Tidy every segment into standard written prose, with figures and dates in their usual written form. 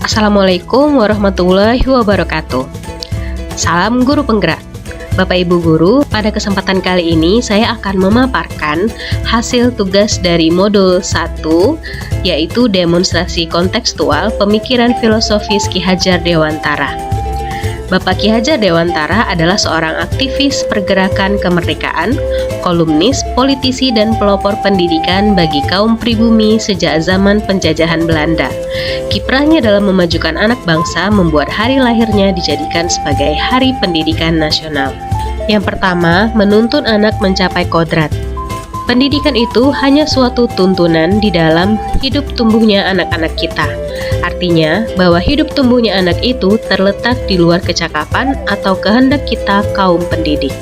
Assalamualaikum warahmatullahi wabarakatuh. Salam guru penggerak. Bapak Ibu guru, pada kesempatan kali ini saya akan memaparkan hasil tugas dari modul 1, yaitu demonstrasi kontekstual pemikiran filosofis Ki Hajar Dewantara. Bapak Ki Hajar Dewantara adalah seorang aktivis pergerakan kemerdekaan, kolumnis, politisi, dan pelopor pendidikan bagi kaum pribumi sejak zaman penjajahan Belanda. Kiprahnya dalam memajukan anak bangsa membuat hari lahirnya dijadikan sebagai Hari Pendidikan Nasional. Yang pertama, menuntun anak mencapai kodrat. Pendidikan itu hanya suatu tuntunan di dalam hidup tumbuhnya anak-anak kita. Artinya, bahwa hidup tumbuhnya anak itu terletak di luar kecakapan atau kehendak kita kaum pendidik.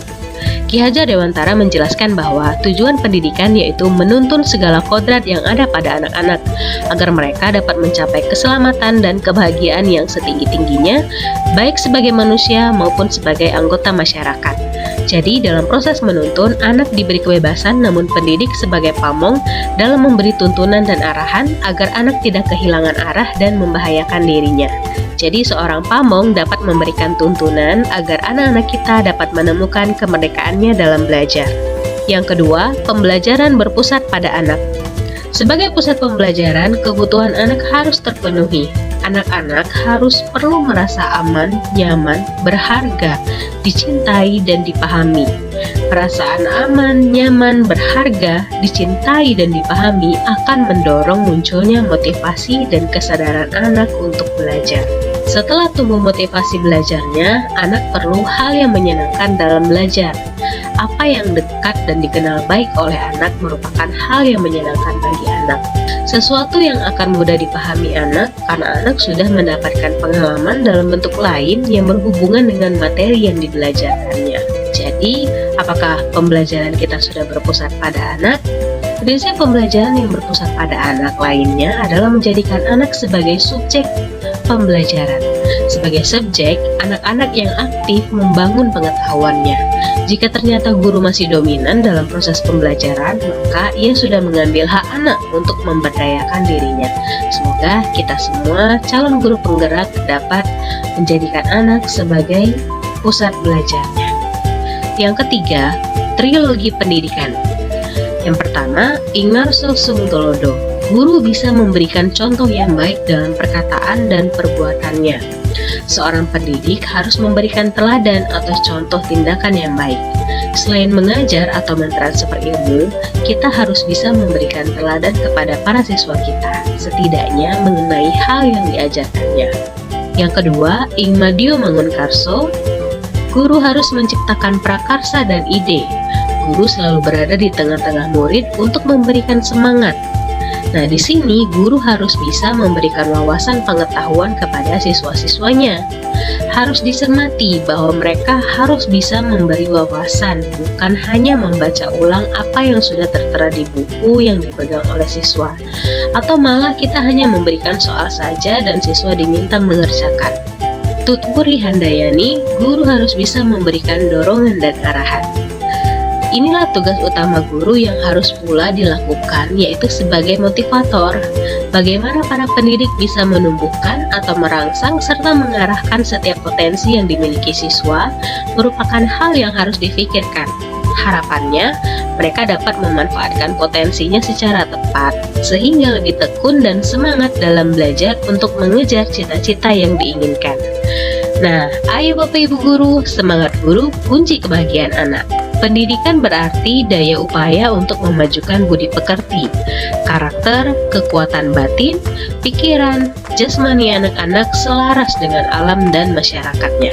Ki Hajar Dewantara menjelaskan bahwa tujuan pendidikan yaitu menuntun segala kodrat yang ada pada anak-anak agar mereka dapat mencapai keselamatan dan kebahagiaan yang setinggi-tingginya, baik sebagai manusia maupun sebagai anggota masyarakat. Jadi dalam proses menuntun, anak diberi kebebasan namun pendidik sebagai pamong dalam memberi tuntunan dan arahan agar anak tidak kehilangan arah dan membahayakan dirinya. Jadi seorang pamong dapat memberikan tuntunan agar anak-anak kita dapat menemukan kemerdekaannya dalam belajar. Yang kedua, pembelajaran berpusat pada anak. Sebagai pusat pembelajaran, kebutuhan anak harus terpenuhi. Anak-anak harus perlu merasa aman, nyaman, berharga, dicintai, dan dipahami. Perasaan aman, nyaman, berharga, dicintai, dan dipahami akan mendorong munculnya motivasi dan kesadaran anak untuk belajar. Setelah tumbuh motivasi belajarnya, anak perlu hal yang menyenangkan dalam belajar. Apa yang dekat dan dikenal baik oleh anak merupakan hal yang menyenangkan bagi anak. Sesuatu yang akan mudah dipahami anak karena anak sudah mendapatkan pengalaman dalam bentuk lain yang berhubungan dengan materi yang dibelajarkannya. Jadi, apakah pembelajaran kita sudah berpusat pada anak? Prinsip pembelajaran yang berpusat pada anak lainnya adalah menjadikan anak sebagai subjek pembelajaran. Sebagai subjek, anak-anak yang aktif membangun pengetahuannya. Jika ternyata guru masih dominan dalam proses pembelajaran, maka ia sudah mengambil hak anak untuk memberdayakan dirinya. Semoga kita semua calon guru penggerak dapat menjadikan anak sebagai pusat belajarnya. Yang ketiga, trilogi pendidikan. Yang pertama, Ingarso Sungtolodo. Guru bisa memberikan contoh yang baik dalam perkataan dan perbuatannya. Seorang pendidik harus memberikan teladan atau contoh tindakan yang baik. Selain mengajar atau mentransfer ilmu, kita harus bisa memberikan teladan kepada para siswa kita, setidaknya mengenai hal yang diajarkannya. Yang kedua, Ingmadio Mangunkarso. Guru harus menciptakan prakarsa dan ide. Guru selalu berada di tengah-tengah murid untuk memberikan semangat. Nah, di sini guru harus bisa memberikan wawasan pengetahuan kepada siswa-siswanya. Harus dicermati bahwa mereka harus bisa memberi wawasan, bukan hanya membaca ulang apa yang sudah tertera di buku yang dipegang oleh siswa. Atau malah kita hanya memberikan soal saja dan siswa diminta mengerjakan. Tutwuri Handayani, guru harus bisa memberikan dorongan dan arahan. Inilah tugas utama guru yang harus pula dilakukan, yaitu sebagai motivator. Bagaimana para pendidik bisa menumbuhkan atau merangsang serta mengarahkan setiap potensi yang dimiliki siswa merupakan hal yang harus difikirkan. Harapannya, mereka dapat memanfaatkan potensinya secara tepat, sehingga lebih tekun dan semangat dalam belajar untuk mengejar cita-cita yang diinginkan. Nah, ayo Bapak Ibu guru, semangat guru kunci kebahagiaan anak. Pendidikan berarti daya upaya untuk memajukan budi pekerti, karakter, kekuatan batin, pikiran, jasmani anak-anak selaras dengan alam dan masyarakatnya.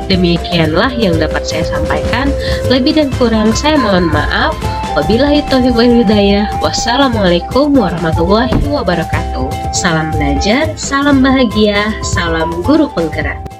Demikianlah yang dapat saya sampaikan. Lebih dan kurang saya mohon maaf. Wabillahi taufiq wal hidayah. Wassalamualaikum warahmatullahi wabarakatuh. Salam belajar, salam bahagia, salam guru penggerak.